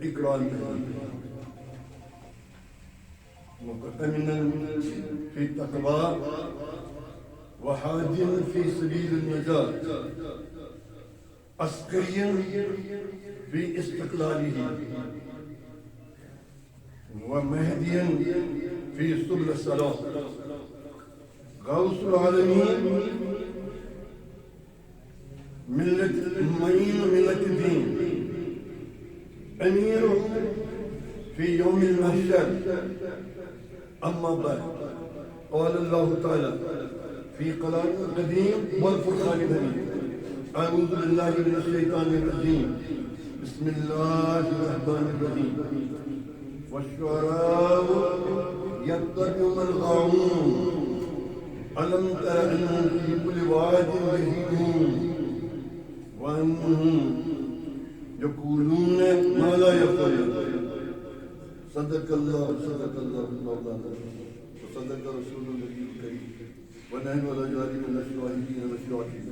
إكرام وأمنا في التقوى وحاد في سبيل النجاة عسكريا في استقلاله ومهديا في سبل السلام غوث العالمين معين ملة الدين أمير في يوم المحشر. أما بعد قال الله تعالى في قرآن القديم والفرقان الحميد أعوذ بالله من الشيطان الرجيم بسم الله الرحمن الرحيم والشعراء يتبعهم الغاوون ألم تر أنهم في كل واد يهيمون وأنهم يقولون ما لا يفعلون صدق الله مولانا وصدق رسول النبي الكريم ونحن على ذلك من الشاهدين والشاكرين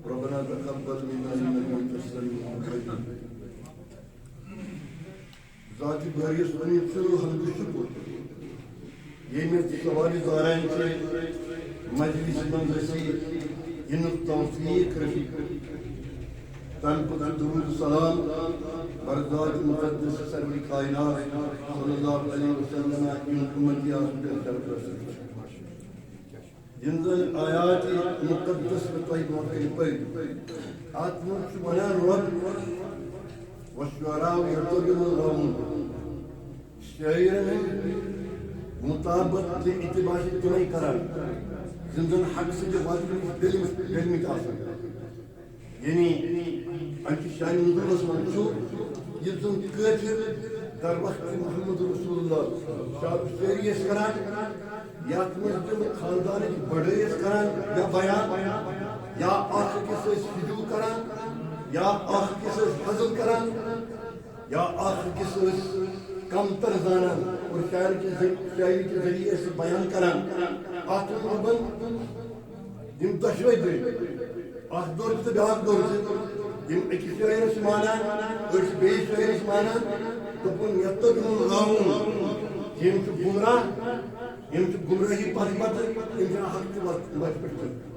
ربنا تقبل منا إنك أنت السميع العليم ذات باريس بني شروع حمد الشكر يمت سوالي دارين مجلس من رسي إن التوفيق رفيق تنقض درود السلام بردات مقدس سر الكائنات صلى الله عليه وسلم إن أمتي آخر الشرف رسول ينزل آيات مقدس بطيب وكيبين آتمك سبحان رب والشعراء يترجم الغامون شعير مطابق لاتباع الجمعي كرام زندان حق سجل واجب دل متعصر يعني أنت شاين نزول اسمان شو يزن كاتر در وقت محمد رسول الله شاب شعري اسكران ياتمز جم خاندان بڑے اسكران يا بيان يا آخر كسر سجو کران یا آخر کسر حضر کران یا آخر کسر کم تر زانان اور شاعری کے ذریعے سے بیان کران آخر ربن یم دشوئی دے آخر دور سے بیاک دور سے یم ایک شاعر اسمانان اور بے شاعر اسمانان تو پن یتبعون الغاوون یم چو گمراہی پاس بات یم جنا حق کے بات پڑھتے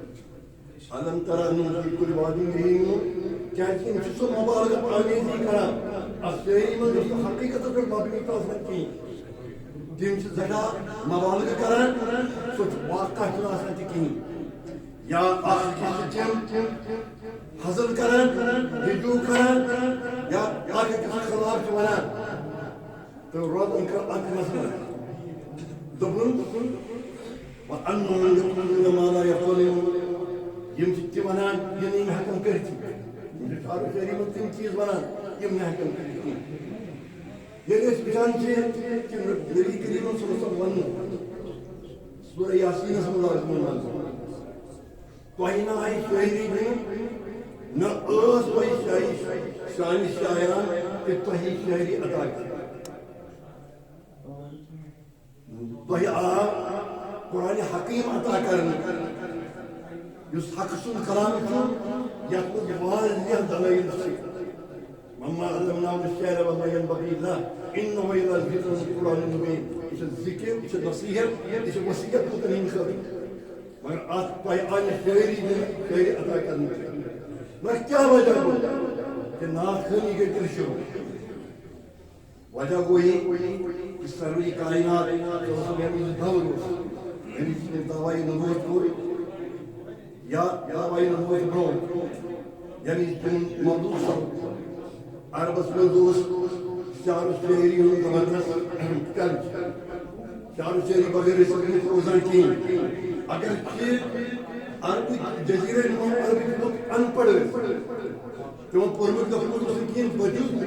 ألم ترى أنهم في كل واد يهيمون كانت يمشون مبالغة آميزي كلام الشيء من حقيقة الباب المتوسطين تمشي زكاة مبالغة كلام سوت واقع جلاسة تكين يا آخر كسر حصل كلام هجو كلام يا آخر كسر خلاف جوانا تو رب أنك مثلا دبلون وأنهم يقولون ما لا يقولون يمشي ونان يمين حكم كرتي يمشي شعر شعري من تمشي ونان يمين حكم كرتي يليش بيان شيء نبي كريم صلى الله عليه وسلم سورة ياسين صلى الله عليه وسلم توهينا هاي شعري بين نأس وهي شعري شان الشاعران التوهي شعري أداك توهي قرآن حكيم أداك يسحقون كلامكم يقول جوال يهدى لا ينسي مما علمناه الشعر وما ينبغي له انه الى الذكر القران المبين ايش الذكر ايش النصيحه ايش الوصيه تقولين خبر مگر آج آن شعری ادا کرنے میں کیا وجہ ہو کہ نعت خانی کے ترشو وجہ کوئی اس سروی کائنات جو سب یعنی دور یعنی دعوائی نبوت کو یا دعوائی نبوت برو یعنی موضوع سب عرب اسمدوس شعر شعری ہوں زبردست کرج شعر شعری بغیر اس کے روزان کی اگر کہ عربی جزیرے نما عربی لوگ ان پڑھ تو پرمٹ کا پورا سکین وجود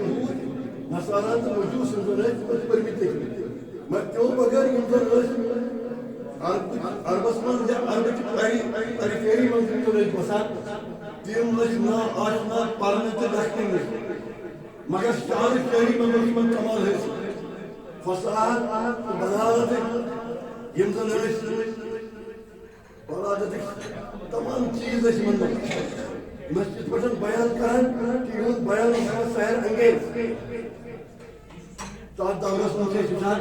نصاران تو وجود سننے بس پرمٹ ہے میں کیوں بغیر انسان عرب اسمان یا عربی پریفری منزل تو نہیں بسا تیم لجنا آشنا پارنے تے دکھتے ہیں مگر شعر شعری میں کمال ہے فصاحت بلاغت يمكن بلاغت تمام چیز ہے من مسجد پٹن بیان کرن کہ یہ بیان ہے سحر انگیز تا دورس میں سے جان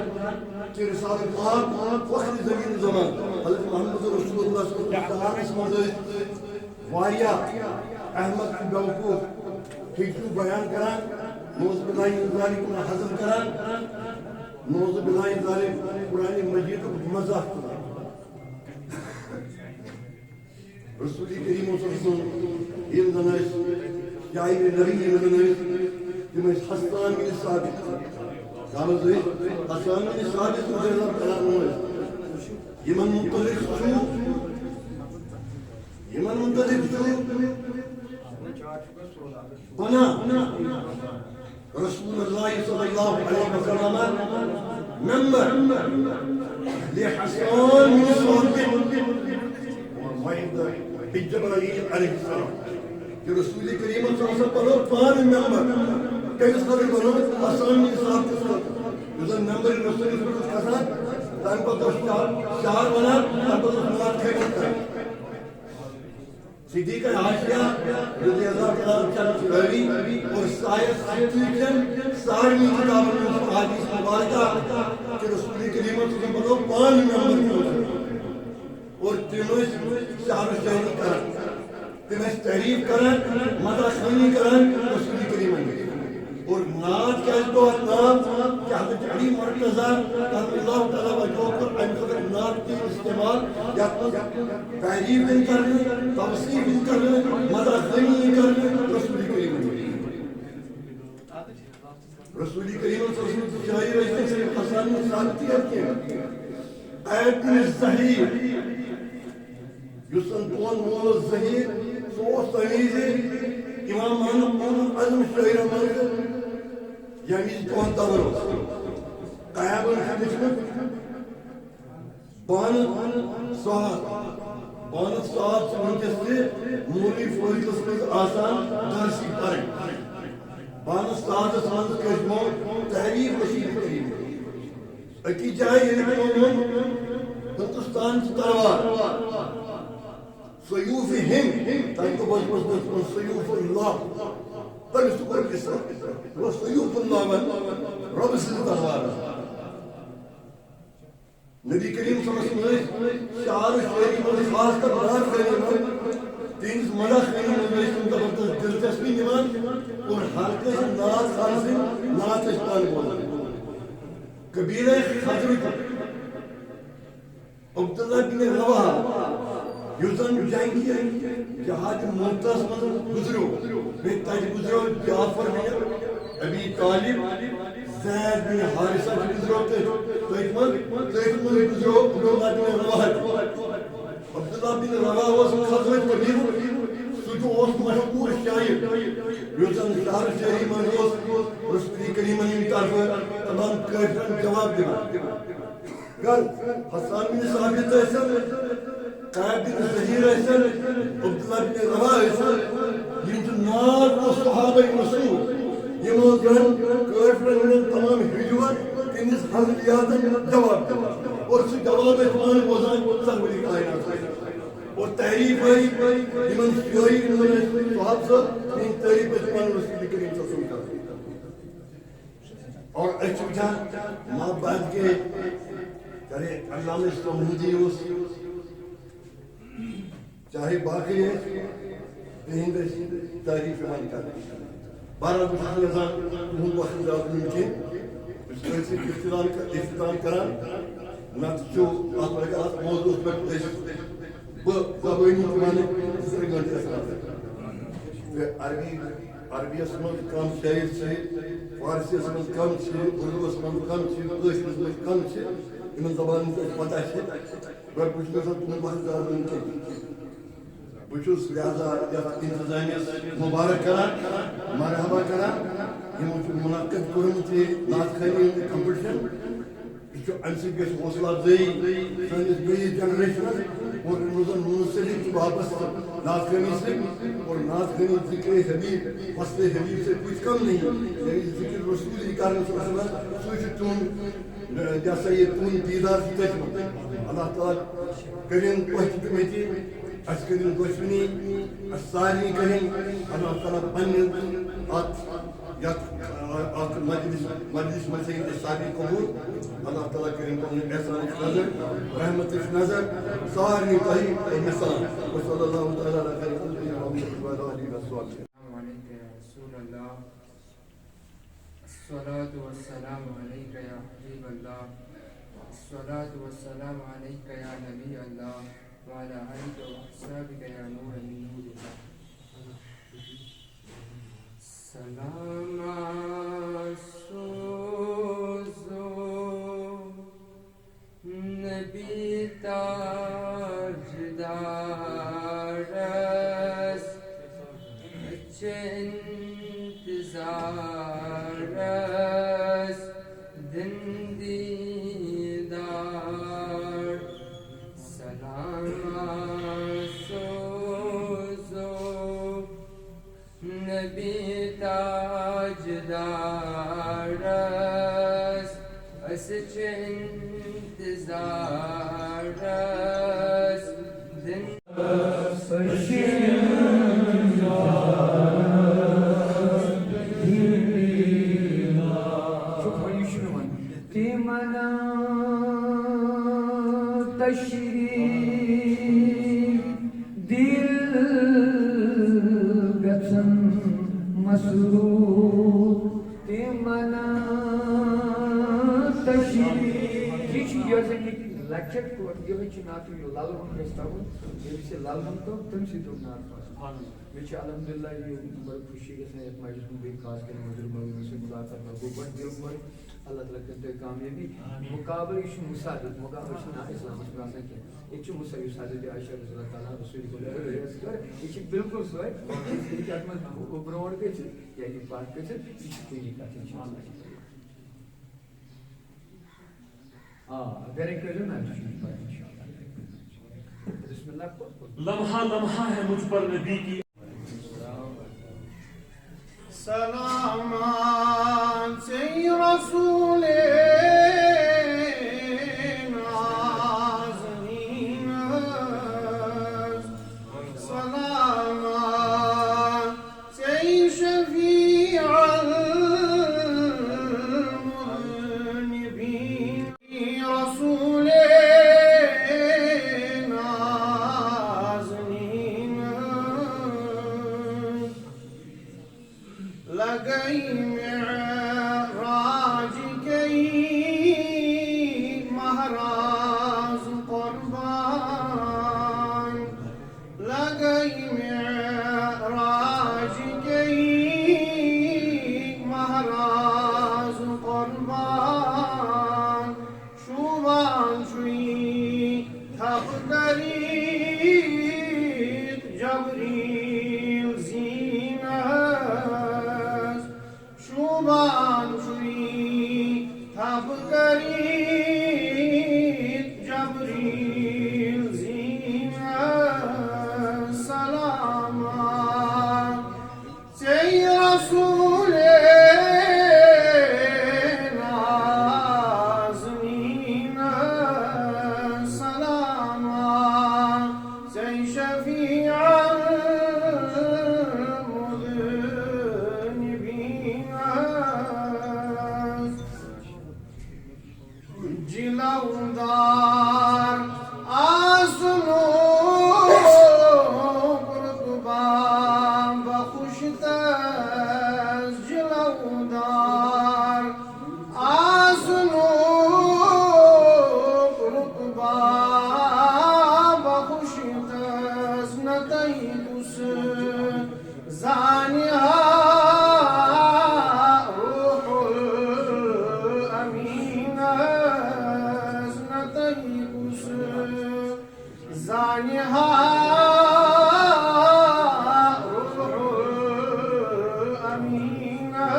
کہ رسالہ پاک وقت زمین زمان حضرت محمد رسول اللہ صلی اللہ علیہ وسلم واریا احمد بیوقوف فکر بیان کرن موضوع بنائی ذالک میں حضر کرن موضوع بنائی ذالک قرآن مجید کو مزاح کرن رسول کریم صلی اللہ علیہ وسلم يمدناش جايب النبي يمدناش يمش حسان من الصادق قالوا زي حسان من الصادق رضي الله تعالى عنه يمن منطلق شو يمن منطلق شو बना रसूलुल्लाह सल्लल्लाहु अलैहि वसल्लम मेंबर لحسان من صوته ومعند جبرائيل عليه السلام कि रसूल करीम सल्लल्लाहु अलैहि वसल्लम पान मेंबर कइस खबर बनो आसान में साफ के साथ युजन मेंबर रसूल के साथ तान को चार बना तान को नात खेलता सिद्दीक़ आशिया रज़ियल्लाहु ताला रवी और सायस सिद्दीक़न सारी किताबों में हदीस मुबारक कि रसूल करीम सल्लल्लाहु अलैहि वसल्लम पान मेंबर और तीनों चार शहरी कर तिमस तारीफ करन मदखनी करन रसूल करीम और नात क्या तो नात क्या हजरत अली मुर्तजा अल्लाह ताला वजह को अनकर नात के इस्तेमाल या तारीफ नहीं करने तवसीफ नहीं करने मदखनी नहीं करने रसूल करीम सल्लल्लाहु अलैहि वसल्लम जाहिर है से हसन ने साबित किया आयत सही युसन तोन मोल सही सोच तमीज़े इमाम मानक अज़म शायर मानक यमीज़ तोन तवरो क़याबुल हदीस में बान साहब से मूली फौजस में आसान दर्शी पर बान साहब साहब के जमो तहरीर रशीद करीम अकी जाए हिंदुस्तान की तलवार सयूफ़िहिम ताकि बस सयूफ़ुल्लाह तब सुकर किसरा वो सयूफ़ुल्लाह में रब से तलवार नबी करीम सल्लल्लाहु अलैहि वसल्लम शार शेरी में खास कर नात शेरी में तीन मदा शेरी में जबरदस्त दिलचस्पी निमान और हर के नात खान से नात इस्तान बोला कबीरा खजरत अब्दुल्लाह बिन रवाहा युजन जंगी जहाज मुमताज में गुजरो बेताज गुजरो जाफर बिन अबी तालिब ज़ैद बिन हारिसा गुजरो थे तो एक मन गुजरो अब्दुल्लाह बिन रवाहा बिन रवाहा was खजरत कबीर सुजो उस मशहूर शायर युजन शार शहरी में रसूल करीम की तरफ तमाम काफिर जवाब दिया कर हसन बिन साबित ऐसा कायब बिन ज़हीर ऐसा अब्दुल्लाह बिन रवाहा ऐसा ये जो नार वो सहाबा रसूल ये मौजूद काफिर ने तमाम हिजवा इन्हें हज़लियात जवाब दिया और उस जवाब में कुरान बोझान सरवरी कायनात और तारीफ है इमन शायर इमन सहाब से इन तारीफ में कुरान रसूल करीम सल्लल्लाहु अलैहि वसल्लम और अच्छा माँ बाप के चाहे अल्लाह में समूदी हो चाहे बाकी है हिंद तारीफ मान कर बारह बुजुर्ग नज़ार उन वक्त जात मुमकिन इसमें से इख्तिताम करा नक्शो आत्मा का मौजूद पर ज़बानी ज़माने दूसरे घंटे असरा अरबी असमत कम शायर से फारसी असमत कम से उर्दू असमत कम से कश्मीर असमत कम से इन ज़बान से पता है पर कुछ तो सब तुम्हें बहुत ज़्यादा उनके बुजुर्ग लिहाजा इंतज़ामिया मुबारक करा मरहबा करा ये मुझे मुनाक़िद कुरम थे नात खानी कंपटीशन जो अंसिक के हौसला अफजाई सानिस नई जनरेशन और रोज़न मुंसलिक वापस नात खानी से और नात खानी ज़िक्र हबीब वस्ते हबीब से कुछ कम नहीं यानी ज़िक्र रसूल की कारण से सूचतून जैसा ये तून दीदार की तजमा अल्लाह ताला करें पहुँच में अस्करीन दुश्मनी सारी करें अल्लाह ताला पन्ने आत मजलिस में से सारी कबूल अल्लाह ताला करें को एहसान नजर रहमत नजर सारी कहीं मिसाल वसल्लल्लाहु ताला अला खैर मुहम्मद व आलिहि वसल्लम अस्सलातु वस्सलामु अलैका या हबीब अल्लाह अस्सलातु वस्सलामु अलैका या नबी अल्लाह व अला आलिका व अस्हाबिका या नूर मिन नूरिल्लाह सलाम सोज़ो नबी ताजदारस چه انتظار است دندیدار سلام سوزو نبی تاجدار است از چه انتظار است تمنا تشریف دل گچن مسرور تمنا تشریف hiç gözünlük lakçak diyor için atıyor lalım festabın birisi lalım to tümsi durnar which alhamdulillah बर खुशी के साथ मजलिस में भी खास कर मजलिस में से मुलाकात में गोबन दियो मर अल्लाह ताला के कामयाबी मुकाबले इस मुसादत मुकाबले ना इस्लाम में आसन के एक मुसादत आयशा रज़ी अल्लाह ताला रसूल को एक बिल्कुल सोए इसकी आत्मा उब्रोड़ के या ये बात के कोई नहीं कहते इंशाल्लाह अगर एक जो ना इंशाल्लाह बिस्मिल्लाह लम्हा लम्हा है मुझ पर नबी की सलामान से रसूल नाज़नीन सलामान से शफीअ मुज़निबीन रसूल लगई मेराज गई महाराज कुर्बान लगई मेराज गई महाराज कुर्बान शुबान शुई थप करी जबरील जीनस शुबान शुई थप करी जबरील जीनस सलामान से रसूल नाज़नीन सलामान से शफीअ जिलाउदार आसनो कुर्तबा बखुशतस जिलाउदार आसनो कुर्तबा बखुशतस नतईतुस जानिहा زانها روح أمينة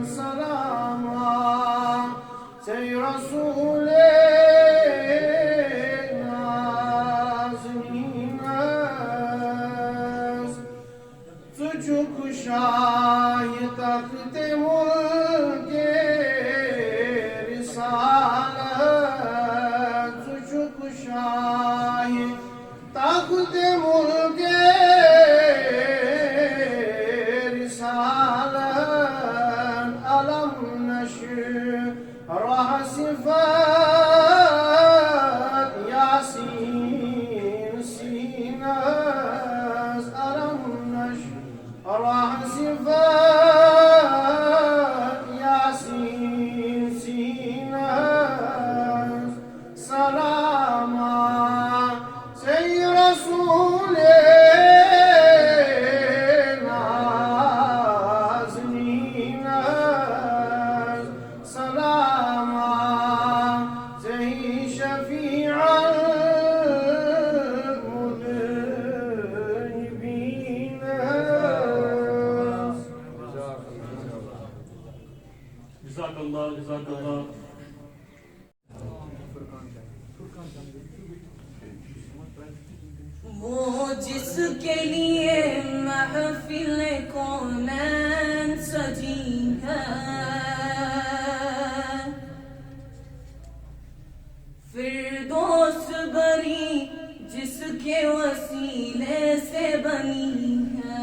سلاما سي رسول نازنين سجوك شاي تخت ملك رسالة سجوك شاي تخت ملك رسالة ألم نشرح صفات ياسين سيناس ألم نشرح صفات जिसके लिए महफिल कौनैन सजी है, फिरदौस बरी जिसके वसीले से बनी है,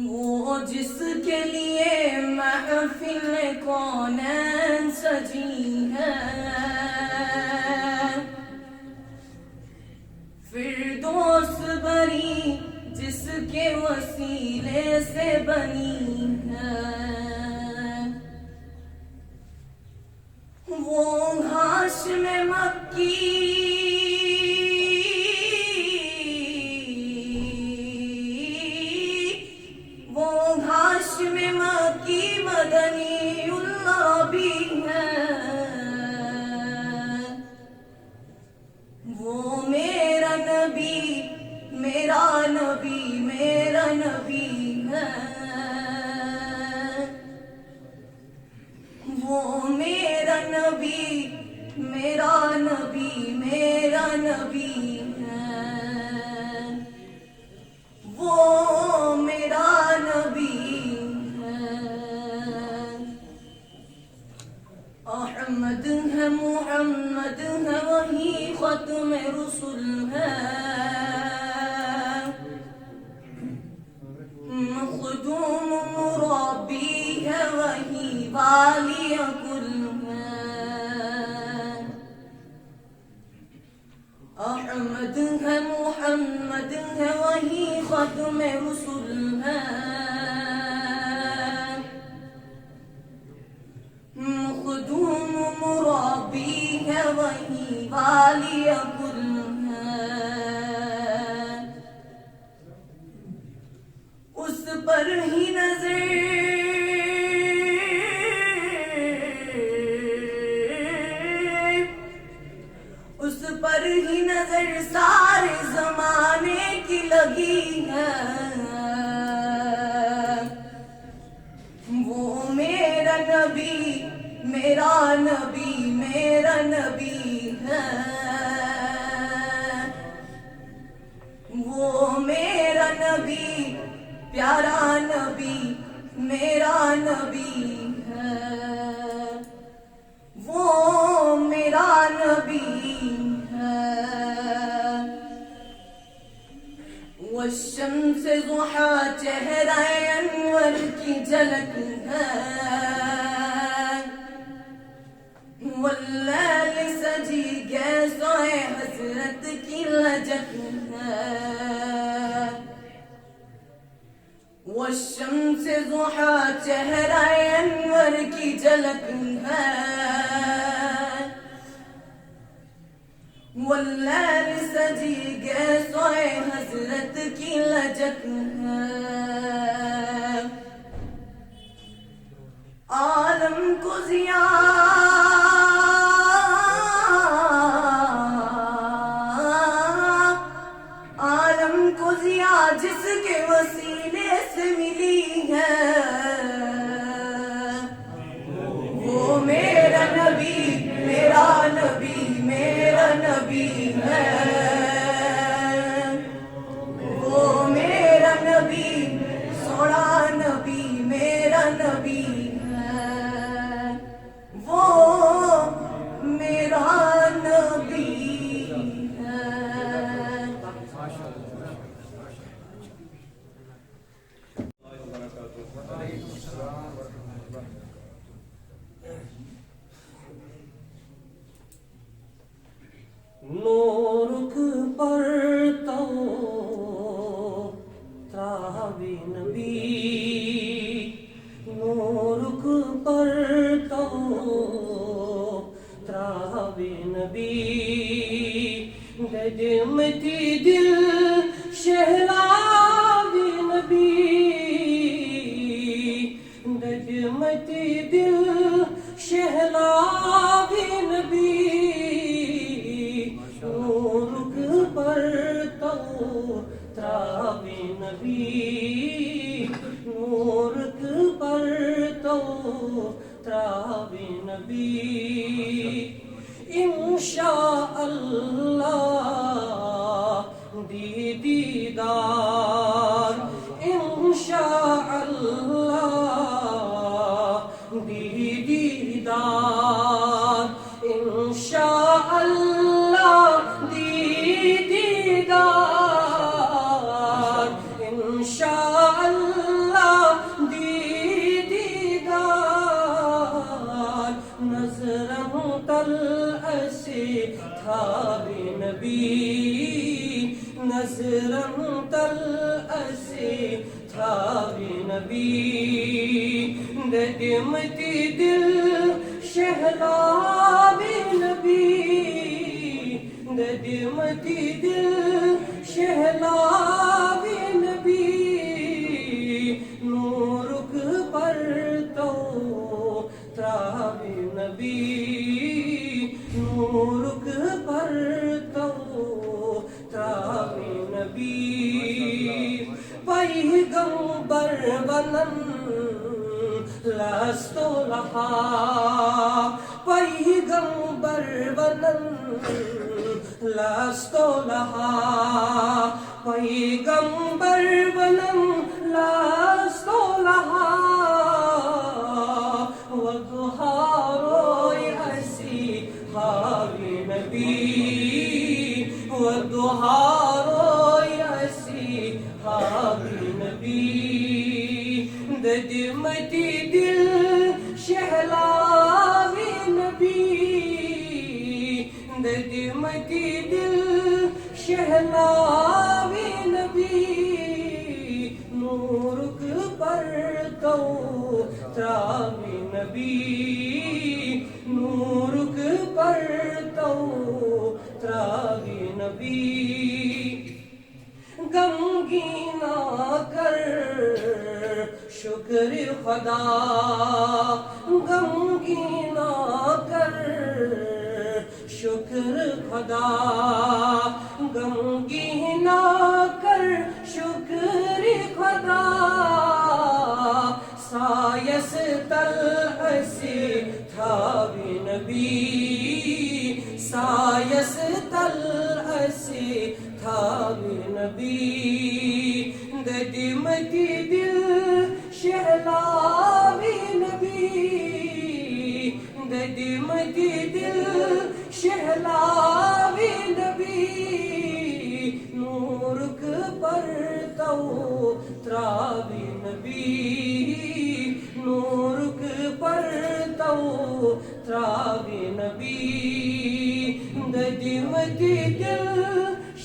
वो जिसके लिए महफिल कौनैन सजी है, फिरदौस बरी जिसके वसीले से बनी है, वो हाशिम मक्की मदनीउल्लाह भी है, वो मेरा नबी मेरा नबी मेरा नबी है, वो मेरा नबी मेरा नबी मेरा नबी है, वो मेरा नबी अहमद है मुहम्मद है वही खत्म रुसुल है, मखदूम मुरब्बी है वही वाली कुल है, अहमद है मुहम्मद है वही खत्म रुसुल है, मखदूम मुरब्बी है वही वाली कुल है, उस पर ही नजर उस पर ही नजर सारे जमाने की लगी है, वो मेरा नबी मेरा नबी मेरा नबी है, वो मेरा नबी प्यारा नबी मेरा नबी है, वो मेरा नबी है, वो शम्स ज़ुहा चेहरा अनवर की झलक है, वल्लैल सजी गैसोए हजरत की लजक है, वो शम्स ज़ुहा चेहरा अनवर की झलक है, वल्लैल सजी गैसोए हजरत की लजक है, आलम को जिया जिसके वसीले से मिली है, वो मेरा नबी मेरा नबी मेरा नबी है, वो मेरा नबी सोना नबी मेरा नबी है, वो मेरा नबी है। नूरुक पढ़ता त्रावी नबी, नूरुक पढ़ता त्रावी नबी, गजमती दिल शहलावी नबी, गजमती दिल शहलावी नबी, नूरुक पढ़ता त्रावी नबी, नूरुक पढ़ता त्रावी नबी, इंशा अल्लाह दीदार इंशाअल्लाह दीदार इंशाअल्लाह दीदार इंशाअल्लाह दीदार नजरम तल ऐसे था नबी नजरम तल ऐसे था नबी दमती दिल शहलावे नबी दमती दिल शहलावे नबी नूरुक पर तो त्रावे नबी नूरुक पर तो त्रावे नबी पैगंबर बनन लस्तो लहा पैगंबर बनन लस्तो लहा पैगंबर बनन लस्तो लहा वदुहारोय ऐसी हावी नबी वदुहारोय ऐसी हावी नबी दमती दिल शहलावे नबी दमती दिल शहलावे नबी नूरुक पर तो त्रावे नबी नूरुक पर तो त्रावे नबी गमगीना कर शुक्र खुदा गमगीना कर शुक्र खुदा गमगीना कर शुक्र खुदा सायस तल ऐसे था नबी सायस तल ऐसे था नबी दमती दिल शहलावे नबी दमती दिल शहलावे नबी नूरुक पर तो त्रावे नबी नूरुक पर तो त्रावे नबी दमती दिल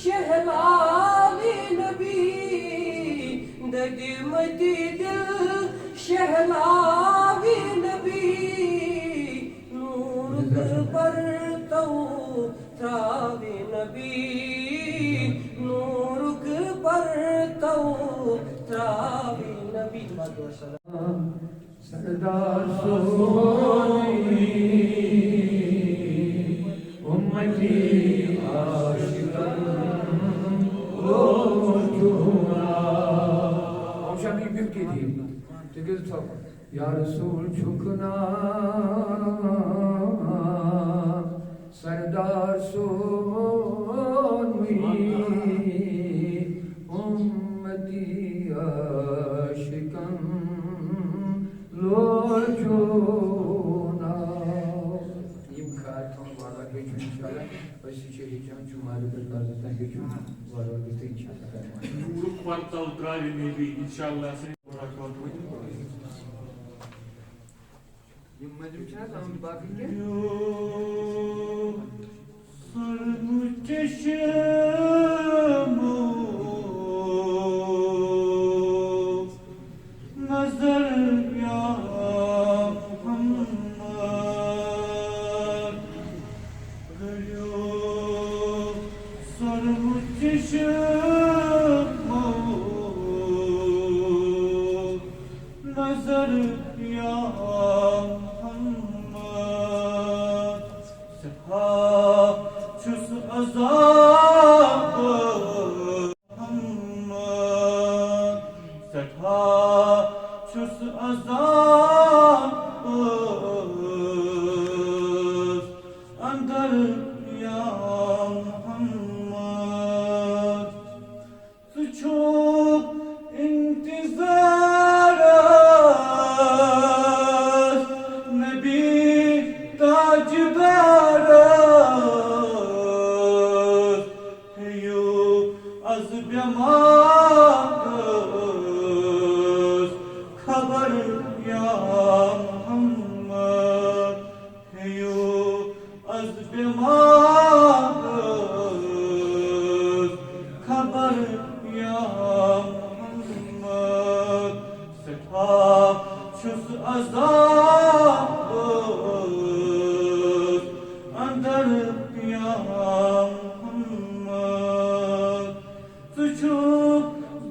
शहलावे नबी दमती दिल शहलावे नबी नूरुक पर तो त्रावे नबी नूरुक पर तो त्रावे नबी सरदार सोनी उम्मती आशिकन लो जुना Şami büyük edeyim. Tekrar sağ. Ya Resul çukna Serdar sonmi Ummeti aşikan locuna İmkar tanrılarla geçin inşallah. Basit heyecan cumalı bir tarzdan geçin. Var olursa inşallah. Grup kvartal drive maybe inşallah. Yılmacım sen zaman bakın ki. Sarı çeşemu nazar ya Muhammed geliyor sarı çeşemu nazar ya Muhammed seha çüs azabı Muhammed seha çüs azabı andar ya Muhammed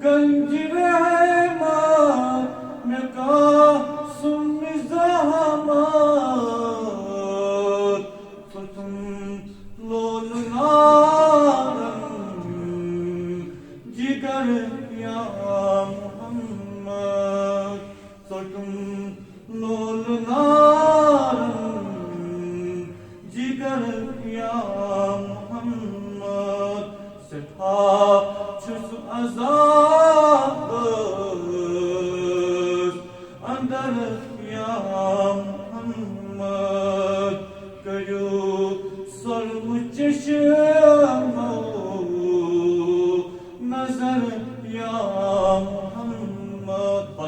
गंज रहमान का सुन ज़हमत तुम लोलनारं जिगर या मोहम्मद तुम लोलनारं जिगर या मोहम्मद सिथा छुस अज़ाबस अंदर या मोहम्मद कयो सर्व चश्मो नजर या मोहम्मद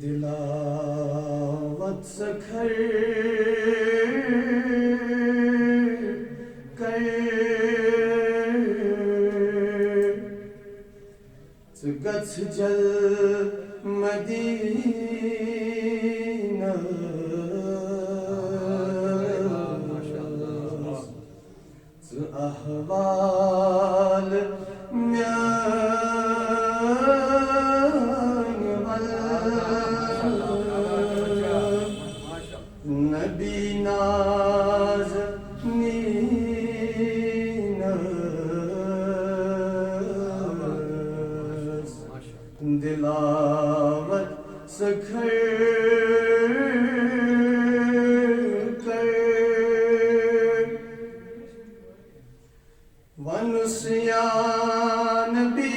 दिलावत सखर कर गछ जल मदीना अहवाल नबी नाज दिलावत सखर कर वनुस्यान भी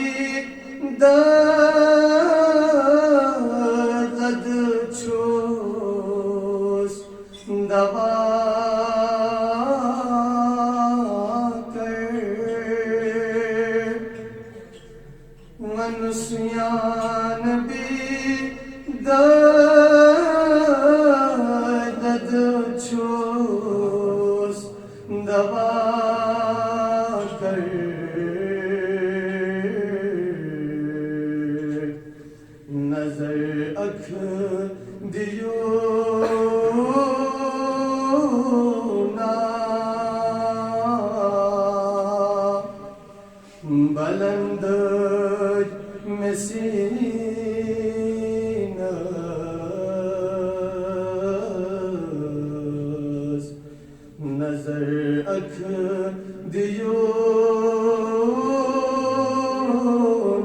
दर्द छोस दवा मनुष्यान भी दर्द छोस दवा कर नजर अख दियो ना बुलंद Messina nazar akh diyo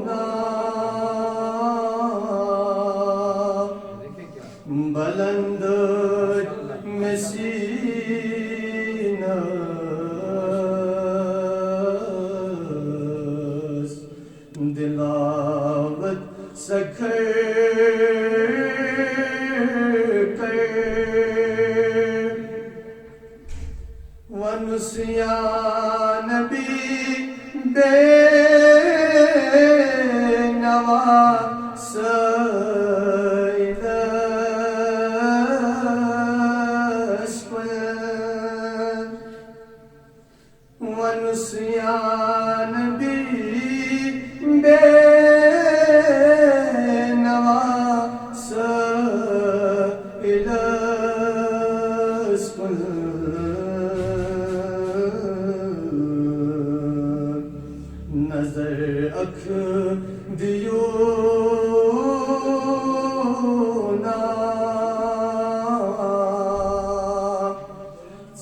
na buland Messina दिलावत Sukkur कर वनुस्यान भी बेनवा वनुस्यान भी बेनवा नजर अख दियो ना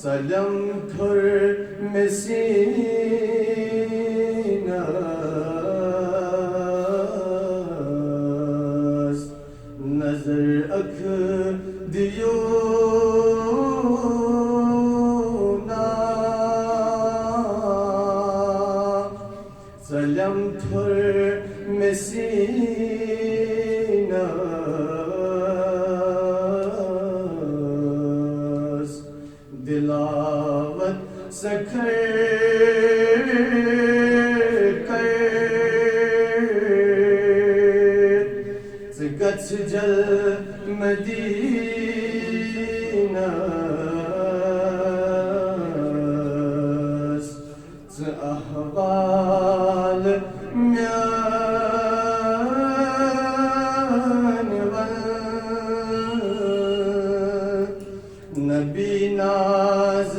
सलम थुर मसीना नजर अख दियो ना सलम थुर मसीना दिलावत सखर कर गछ जल मदीना अहवाल नबी नाज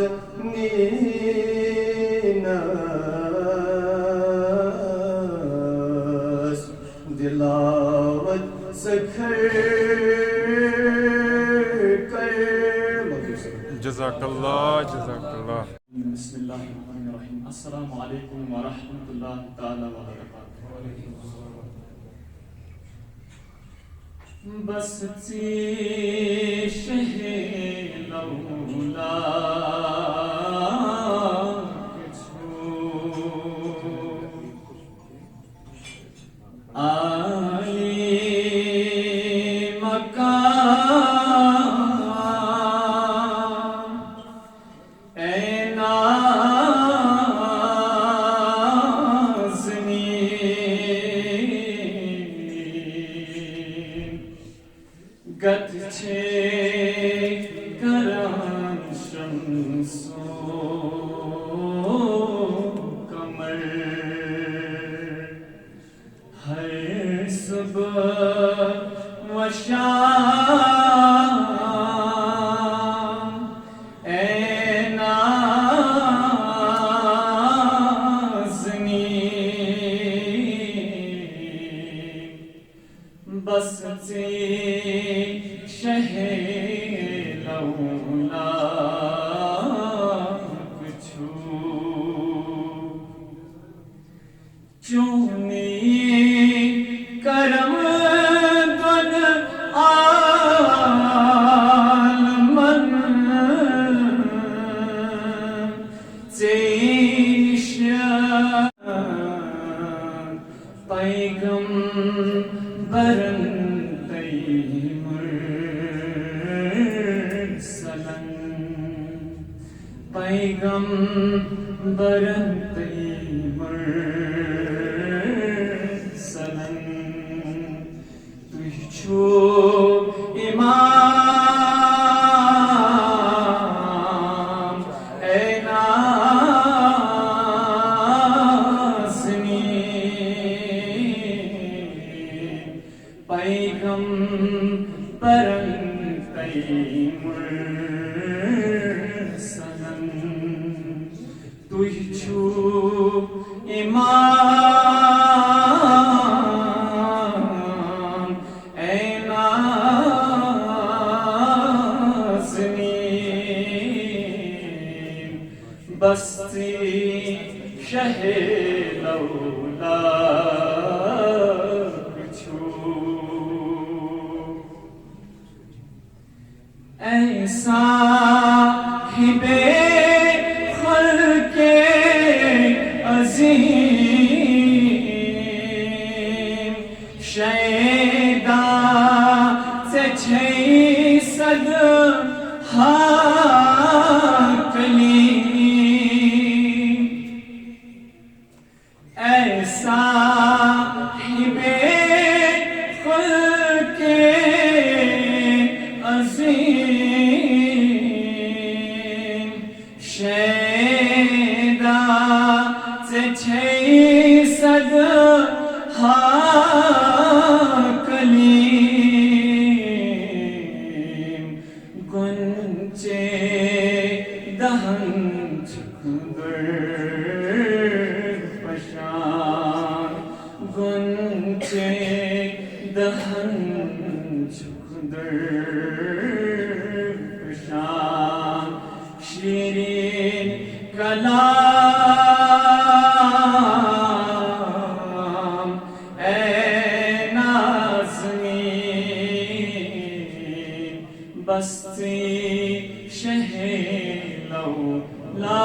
दिलावत सखर कर जज़ाकल्लाह जज़ाकल्लाह। बिस्मिल्लाहिर्रहमानिर्रहीम। अस्सलामु अलैकुम व रहमतुल्लाहि तआला व बरकातुहू। बसती शहे लौला बसती शहे लौला कुछु चूनी करम द्वन आलमन चेश पैगम्बरन मुरसलन पैगम्बरन मुरसलन तुझो इमाम ए पैगम्बरन मुरसलन तुझो इमाम ए नाज़नीन बस्ती शहे लौला साहिबे खल्के अज़ीम शैदा से 600 हाकली ऐसा हिबे खल्के अज़ीम शैदा से 600 हाकली गुंचे दहन छुकर पशान गुंचे दहन छुकर पशान शीरीन कलाम ए नाज़नीन बस्ती शहे लौला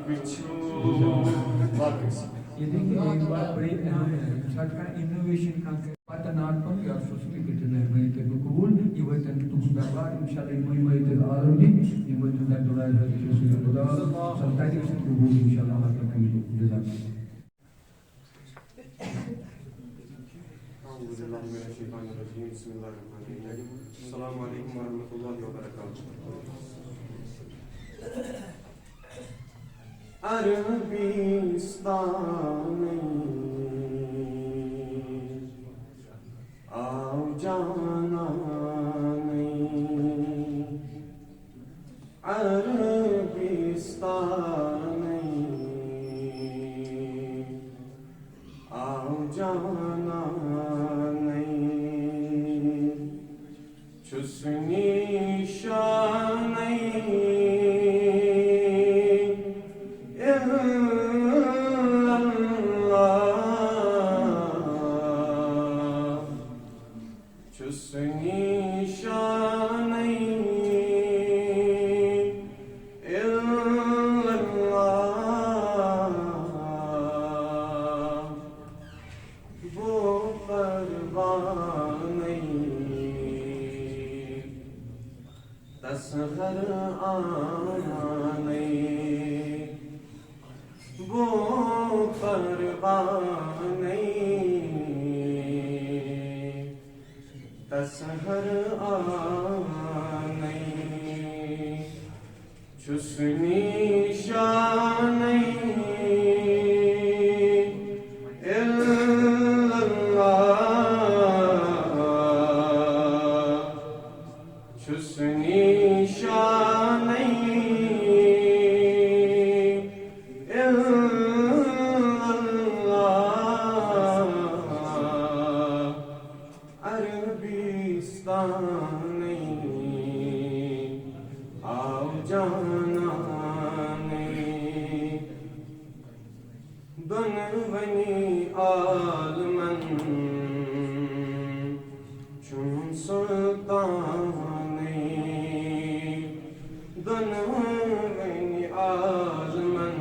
कुछु ये देखिए एक बात बड़ी अहम है सरकार इनोवेशन का पता नाट पर या सोशल कितने में के कबूल ये वतन तुम दरबार इंशाल्लाह मुहिम के आलमी ये वतन का दुआ है कि खुदा सरकारी से कबूल इंशाल्लाह हक में जज़ा अस्सलामु अलैकुम वरहमतुल्लाहि वबरकातुहू अरबिस्तान आओ जाना नहीं अरबिस्तान आओ जाना नहीं चुसनी शान तसहर आना नहीं वो परवाह नहीं तसहर आना नहीं चुसनी शान Dönveni almen Çün sultani Dönveni almen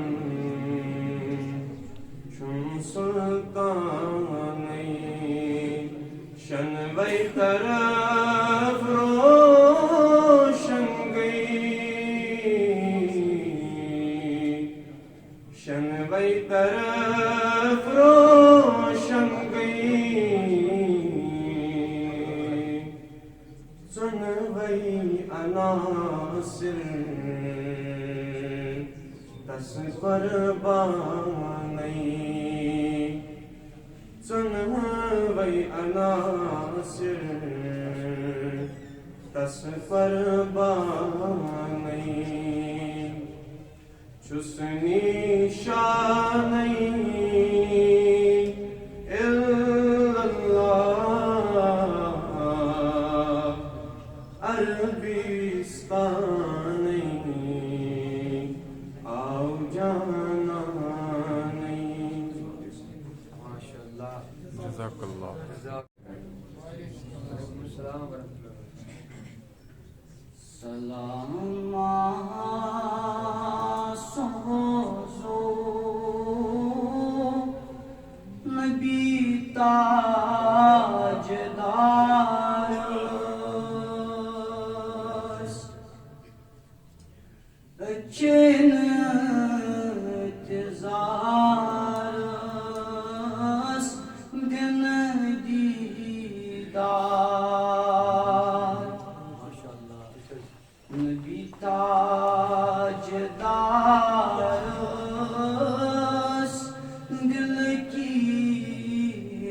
Çün sultani Şenvey taraf roşen gई शनवई तरफ रोशन गई सुनवई अनासिर दस परबानई सुनवई अनासिर दस परबानई Çüsni şaney illallah Arabistaney av cananey माशाल्लाह जज़ाकल्लाह। अस्सलाम वालेकुम। Salam Nabi tajdar Çin tizar Din didar माशाल्लाह। Nabi tajdar Dil ki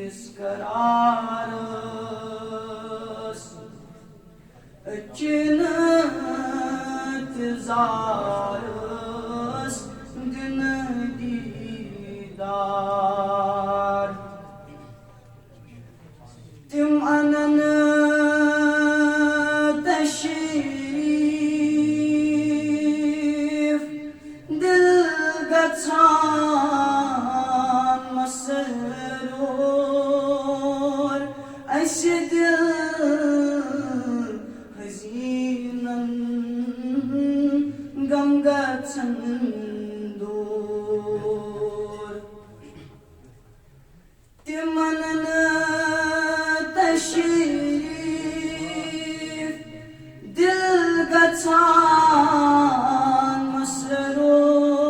iskararız Cennət zarız Din didar Tim ananı teşrif Dil gaçan masrur Eşdil hazinen gam gaçan dur Timanını teşrif Dil gaçan masrur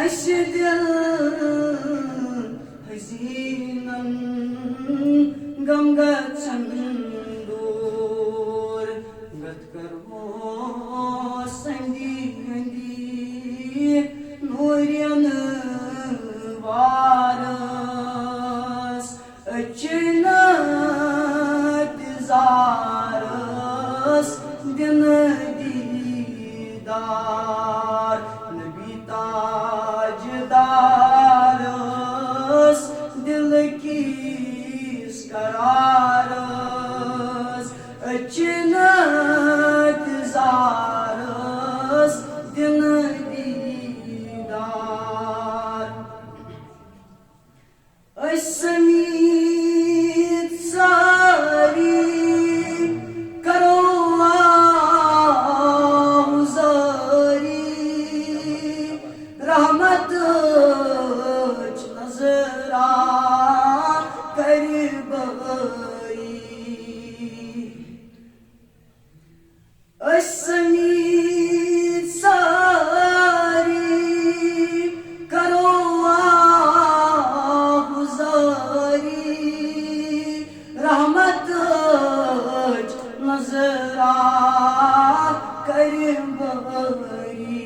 Eşdil hazinen gam gaçan dur Gat karho sendi nuriyanı varız Cennət zarız Din didar Nabi tajdar Dil ki iskararız Cennət zarız Din didar Samit sari Karallahu zari Rahmet nazara karibari Samit sari Karallahu zari Rahmet nazara karibari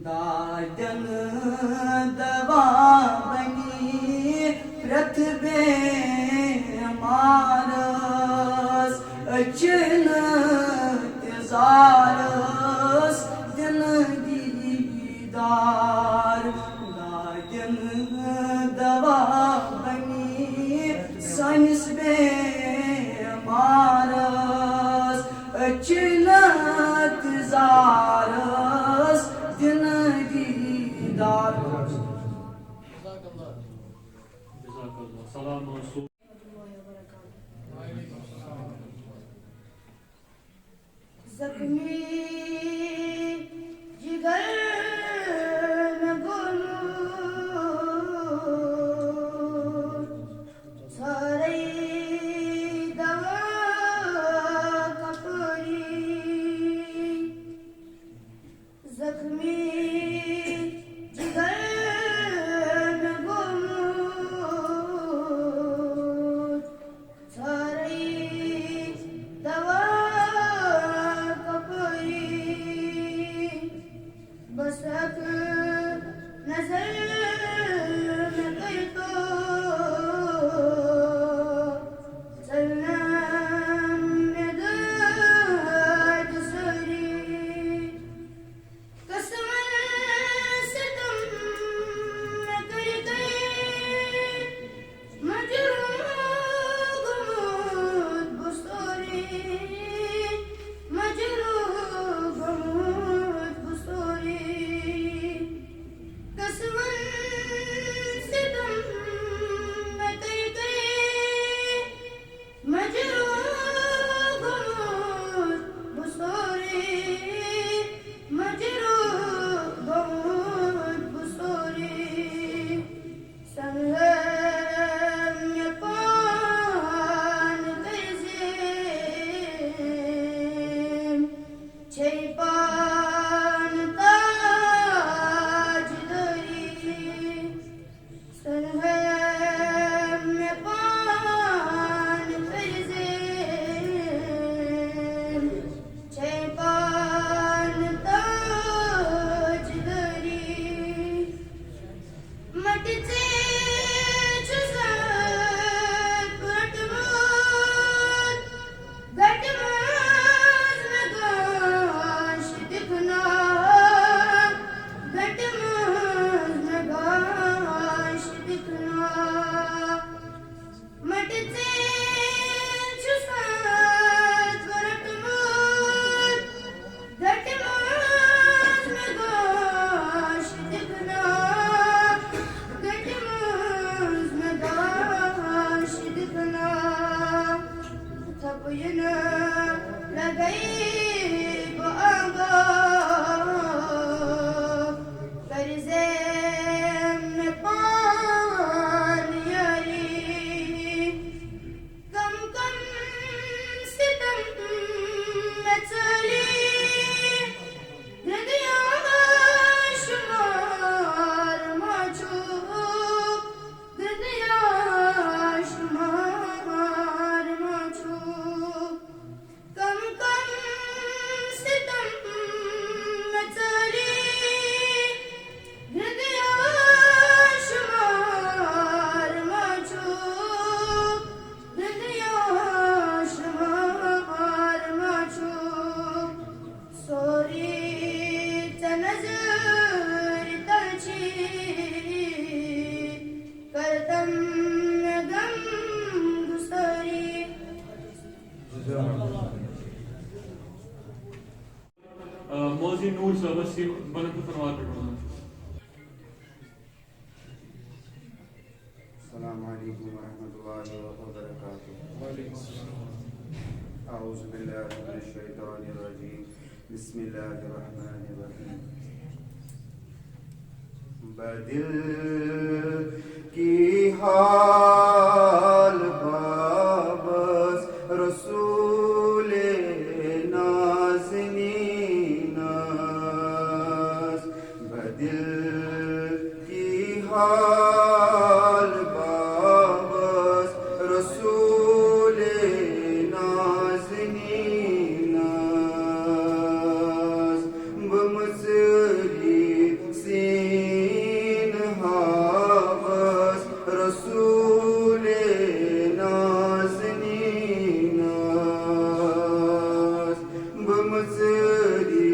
Daden devabani pratbe maras Cennət zarız Din didar Daden devabani sanis be maras Cennət zarız Din salam olsun. जख्मी जिगर में गोलू सारे दवा कपड़ी जख्मी जिगर में गोलू सारे दवा बस एक नजर में गई तो चलना में दर्द सरी कसम से तुम मैं कर गई मजरूह गुमूद बुसोरी मजरूह गुमूद बुसोरी कसमन से तुम मैं कर गई मजरूह गुमूद बुसोरी मजरूह गुमूद बुसोरी संगम में पान करजे छैपान ताज दरी संगम में पान करजे छैपान ताज दरी मटचे चुसत पुरटमोद गटमोद में गाश दिखना गटमोद में गाश दिखना मटचे चुसत पुरटमोद गटमोद में गाश दिखना गटमोद में गाश दिखना थपयन लगई बागा करजे में पान यारी कम कम सितम में चली हृदय शुमार माचो हृदय शुमार माचो कम कम सितम में चली हृदय शुमार माचो हृदय शुमार माचो सोरी नजर तलची करतम गम गुसरी Mozi Noor Sabasi Banatu Farwar Petona. السلام عليكم ورحمة الله وبركاته. أعوذ بالله من الشيطان الرجيم. بسم الله الرحمن الرحيم. बदिल की हाल बाबस रसूल नाज़नीनास बदिल की हाल बाबस रसूल नाज़नीनास बमसरी सीन हावस रसूल नाज़नीनास बमसरी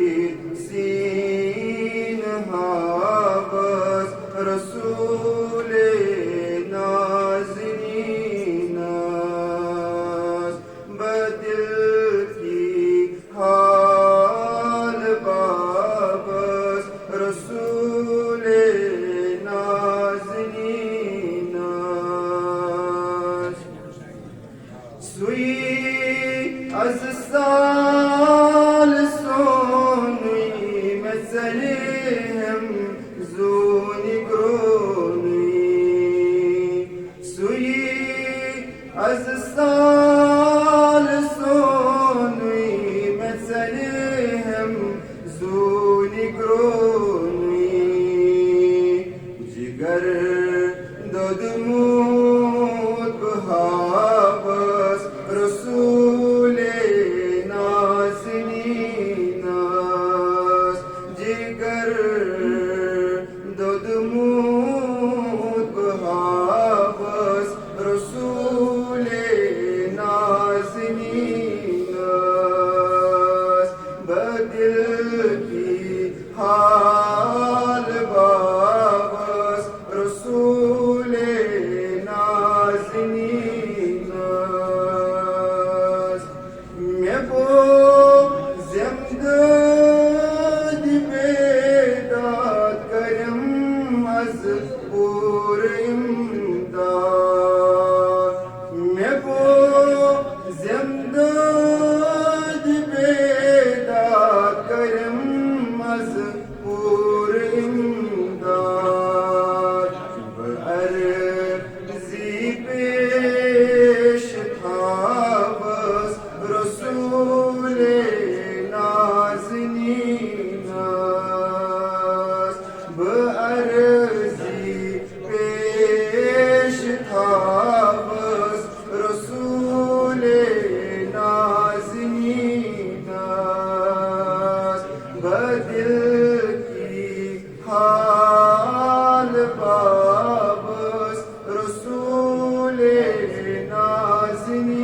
सीन हावस रसूल مثلهم زوني قروني سوي از سال سوني مثلهم زوني قروني جگر دودمود بهابس رسول نازنیناس جگر دودمود بهابس رسول نازنیناس بدل کی حال بابس رسول نازنیناس مبو زمدد بیداد کرم از پور امداد مبو زمدد بیداد کرم از پور امداد بعرضی پیش تابس رسول نازنیناس بعرضی پیش تابس رسول نازنیناس بدل کی حال بابس رسول نازنیناس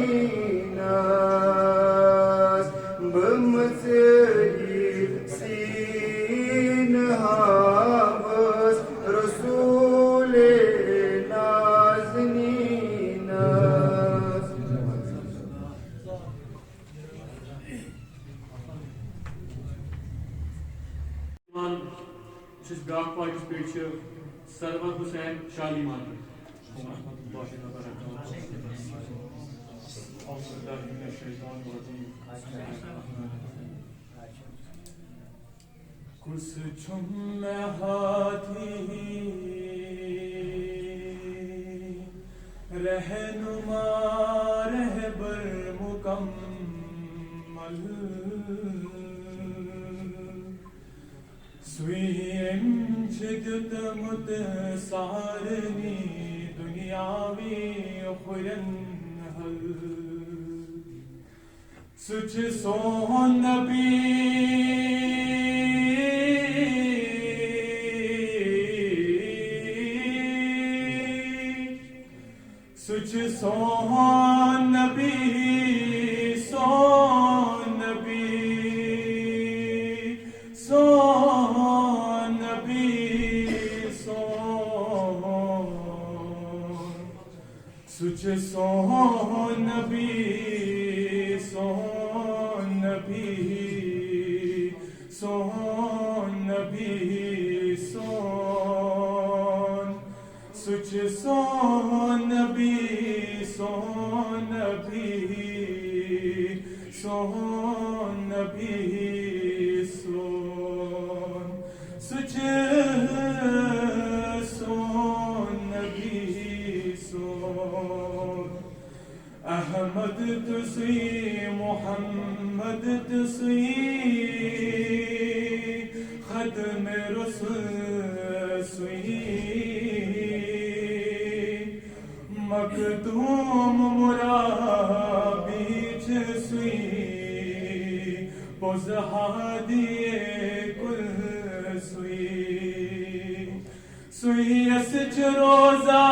بمثلی سین حابس رسول نازنیناس This block participation Sarwar Hussain Shaliman. कुछ चुम हाथी रहनुमा रहबर मुकम्मल सुईं जगत मुत सारनी दुनियावी खुरन हल सुच सोहन नबी सुच सोहन नबी सोहन नबी सोहन नबी सोहन सुच सोहन नबी सोहन नबी सोहन नबी सोहन सुच सोहन नबी सोहन नबी सोहन नबी सोहन सुच सोहन नबी सोहन अहमद तुसी मोहम्मद तुसी खत्म रसूल सुई मखदूम मुराबीच सुई पोज़हादिए कुल सुई सुई असच रोज़ा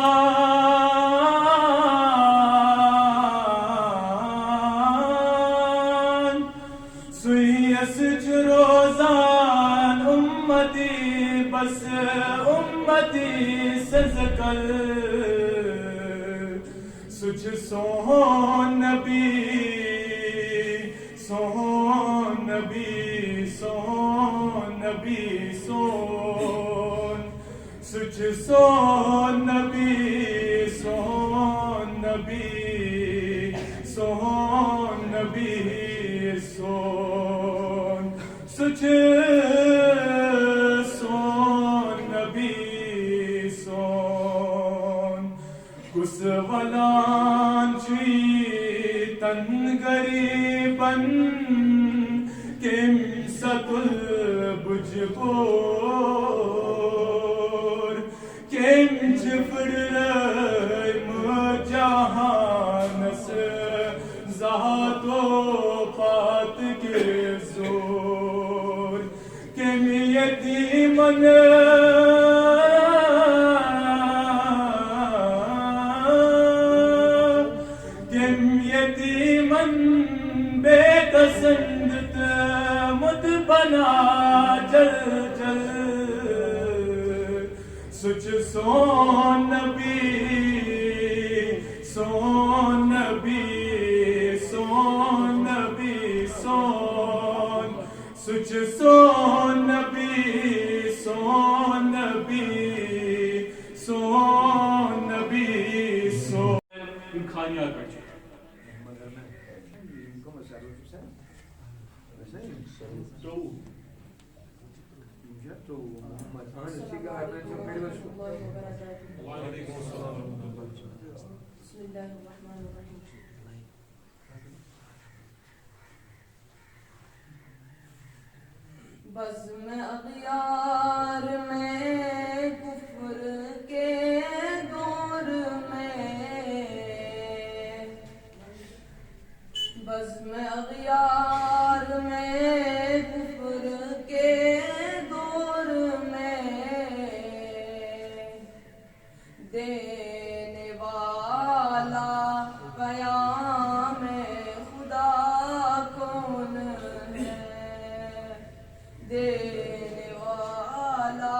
रोजान उम्मती बस उम्मती सजकल सुच सोहन नबी सोहन नबी सोहन नबी सोहन सुच सोहन नबी सोहन नबी सोहन नबी सोहन सुच Kem cıfırım cahanıs Zato pat girzur Kem yetiman Kem yetiman बेकसंद मुद बना जल जल सुच सोन नबी सोन नबी सोन नबी सोन सुच सोन नबी सोन नबी सोन नबी सोन imkaniyat verecek. ¿Cómo se arroja? بسم الله الرحمن الرحيم बज़्म अग़यार में कुफ्र के दौर में बज़्म अग़यार में कुफ्र के दौर में देने वाला क़याम खुदा कौन है देने वाला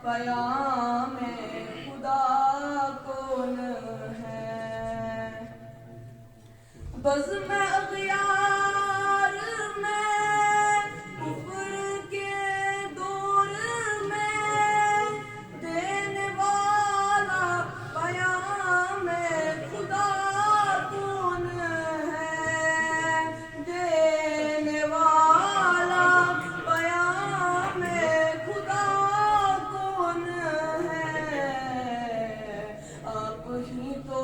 क़याम खुदा कौन है बज़्म अग़यार में कुफ्र के दौर में देने वाला क़याम खुदा कौन है देने वाला क़याम खुदा कौन है आप ही तो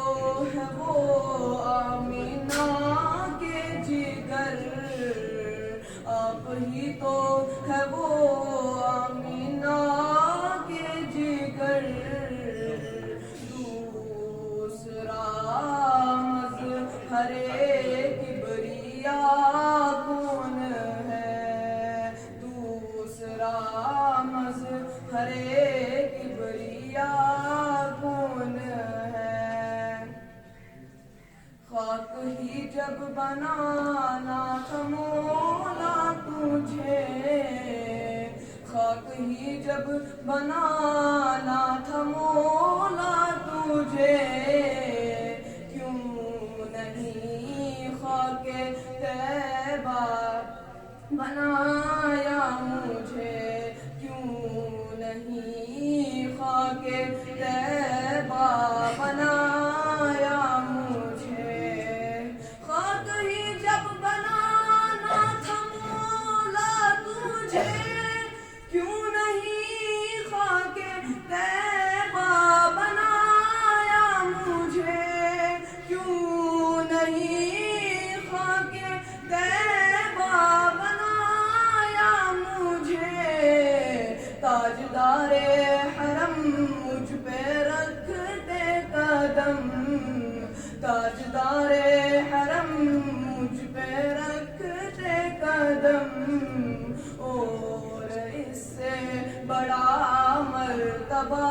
है वो आमीना के जिगर आप ही तो है वो आमीना के जिगर दूसरा मज़हरे किबरिया कौन है दूसरा मज़हरे किबरिया कौन है खाक ही जब बनाना था मौला तुझे खाक ही जब बनाना था मौला तुझे क्यों नहीं खाके तैबा बनाया मुझे क्यों नहीं खाके तैबा बनाया मुझे खाक ही जब बनाना था मौला तुझे क्यों नहीं खाके तैबा बनाया मुझे क्यों नहीं खाके तैबा बनाया मुझे ताजदारे हरम मुझ पे रख दे कदम ताजदारे हरम मुझ पे रख दे कदम और इससे बड़ा मर्तबा